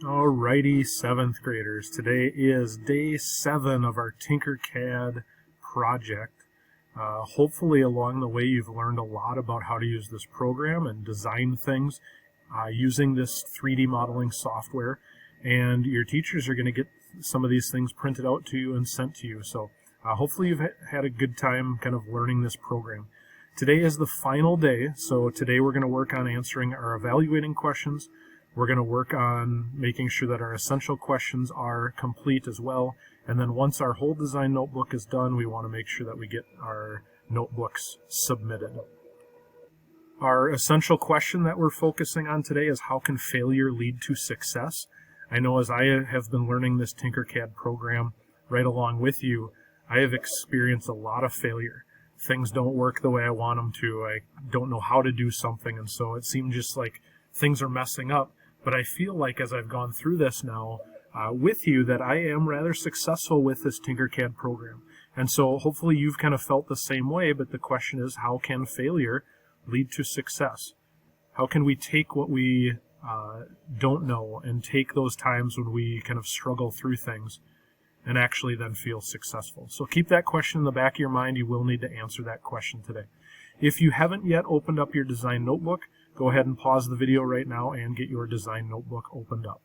Alrighty, 7th graders. Today is day 7 of our TinkerCAD project. Hopefully along the way you've learned a lot about how to use this program and design things using this 3D modeling software. And your teachers are going to get some of these things printed out to you and sent to you. So hopefully you've had a good time kind of learning this program. Today is the final day, so today we're going to work on answering our evaluating questions. We're going to work on making sure that our essential questions are complete as well. And then once our whole design notebook is done, we want to make sure that we get our notebooks submitted. Our essential question that we're focusing on today is, how can failure lead to success? I know as I have been learning this TinkerCAD program right along with you, I have experienced a lot of failure. Things don't work the way I want them to. I don't know how to do something, and so it seemed just like things are messing up. But I feel like as I've gone through this now with you that I am rather successful with this TinkerCAD program. And so hopefully you've kind of felt the same way, but the question is, how can failure lead to success? How can we take what we don't know and take those times when we kind of struggle through things and actually then feel successful? So keep that question in the back of your mind. You will need to answer that question today. If you haven't yet opened up your design notebook, go ahead and pause the video right now and get your design notebook opened up.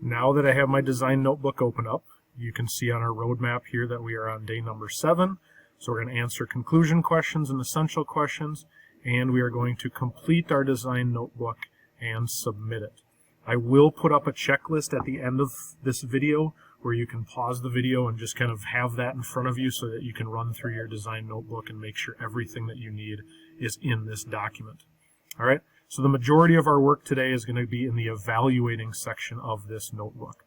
Now that I have my design notebook opened up, you can see on our roadmap here that we are on day number 7. So we're going to answer conclusion questions and essential questions, and we are going to complete our design notebook and submit it. I will put up a checklist at the end of this video where you can pause the video and just kind of have that in front of you so that you can run through your design notebook and make sure everything that you need is in this document. All right, so the majority of our work today is going to be in the evaluating section of this notebook.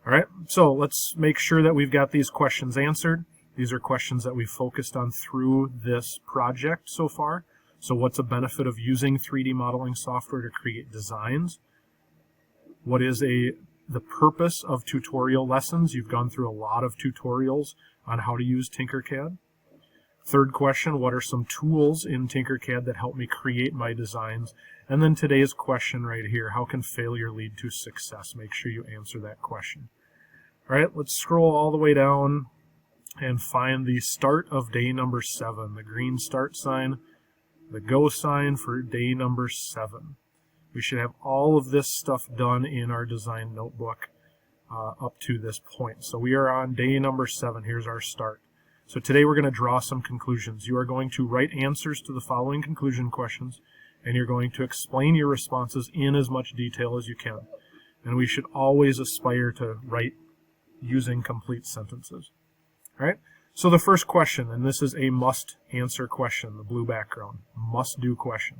All right, so let's make sure that we've got these questions answered. These are questions that we've focused on through this project so far. So what's a benefit of using 3D modeling software to create designs? What is the purpose of tutorial lessons? You've gone through a lot of tutorials on how to use TinkerCAD. Third question, what are some tools in TinkerCAD that help me create my designs? And then today's question right here, how can failure lead to success? Make sure you answer that question. All right, let's scroll all the way down and find the start of day number 7, the green start sign, the go sign for day number 7. We should have all of this stuff done in our design notebook up to this point. So we are on day number 7. Here's our start. So today we're going to draw some conclusions. You are going to write answers to the following conclusion questions, and you're going to explain your responses in as much detail as you can. And we should always aspire to write using complete sentences. All right? So the first question, and this is a must-answer question, the blue background, must-do question.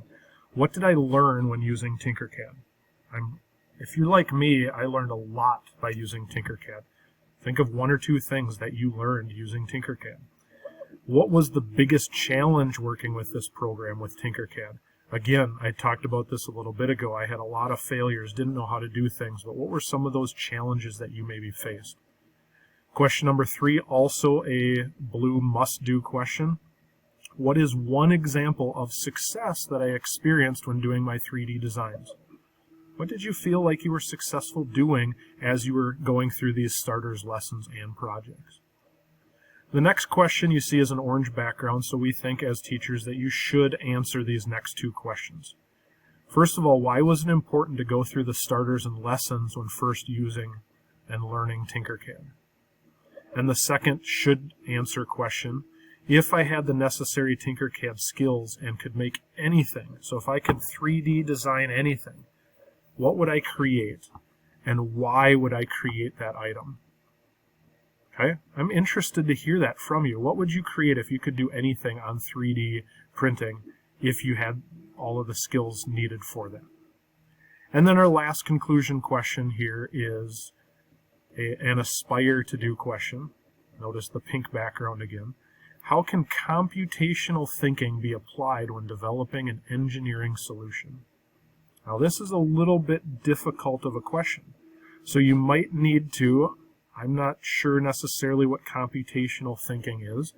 What did I learn when using TinkerCAD? If you're like me, I learned a lot by using TinkerCAD. Think of 1 or 2 things that you learned using TinkerCAD. What was the biggest challenge working with this program with TinkerCAD? Again, I talked about this a little bit ago. I had a lot of failures, didn't know how to do things, but what were some of those challenges that you maybe faced? Question number 3, also a blue must-do question. What is one example of success that I experienced when doing my 3D designs? What did you feel like you were successful doing as you were going through these starters, lessons, and projects? The next question you see is an orange background, so we think as teachers that you should answer these next 2 questions. First of all, why was it important to go through the starters and lessons when first using and learning TinkerCAD? And the second should answer question, if I had the necessary TinkerCAD skills and could make anything, so if I could 3D design anything, what would I create, and why would I create that item? Okay, I'm interested to hear that from you. What would you create if you could do anything on 3D printing if you had all of the skills needed for that? And then our last conclusion question here is an aspire to do question. Notice the pink background again. How can computational thinking be applied when developing an engineering solution? Now this is a little bit difficult of a question, so you might need to, I'm not sure necessarily what computational thinking is,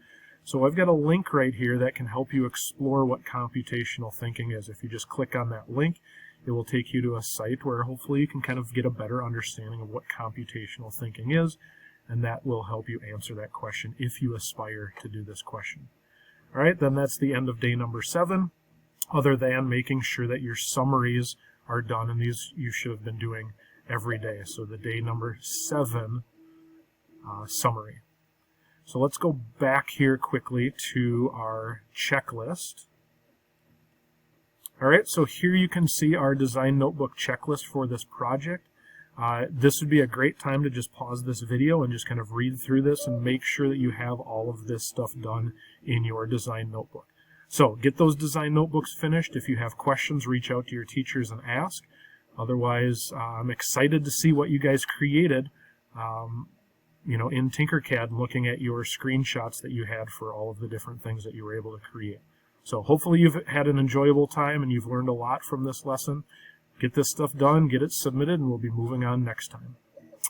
so I've got a link right here that can help you explore what computational thinking is. If you just click on that link, it will take you to a site where hopefully you can kind of get a better understanding of what computational thinking is, and that will help you answer that question if you aspire to do this question. All right, then that's the end of day number 7, other than making sure that your summaries are done, and these you should have been doing every day. So the day number 7 summary. So let's go back here quickly to our checklist. All right, so here you can see our design notebook checklist for this project. This would be a great time to just pause this video and just kind of read through this and make sure that you have all of this stuff done in your design notebook. So get those design notebooks finished. If you have questions, reach out to your teachers and ask. Otherwise, I'm excited to see what you guys created in TinkerCAD, looking at your screenshots that you had for all of the different things that you were able to create. So hopefully you've had an enjoyable time and you've learned a lot from this lesson. Get this stuff done, get it submitted, and we'll be moving on next time.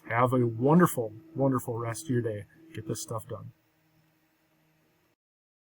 Have a wonderful, wonderful rest of your day. Get this stuff done.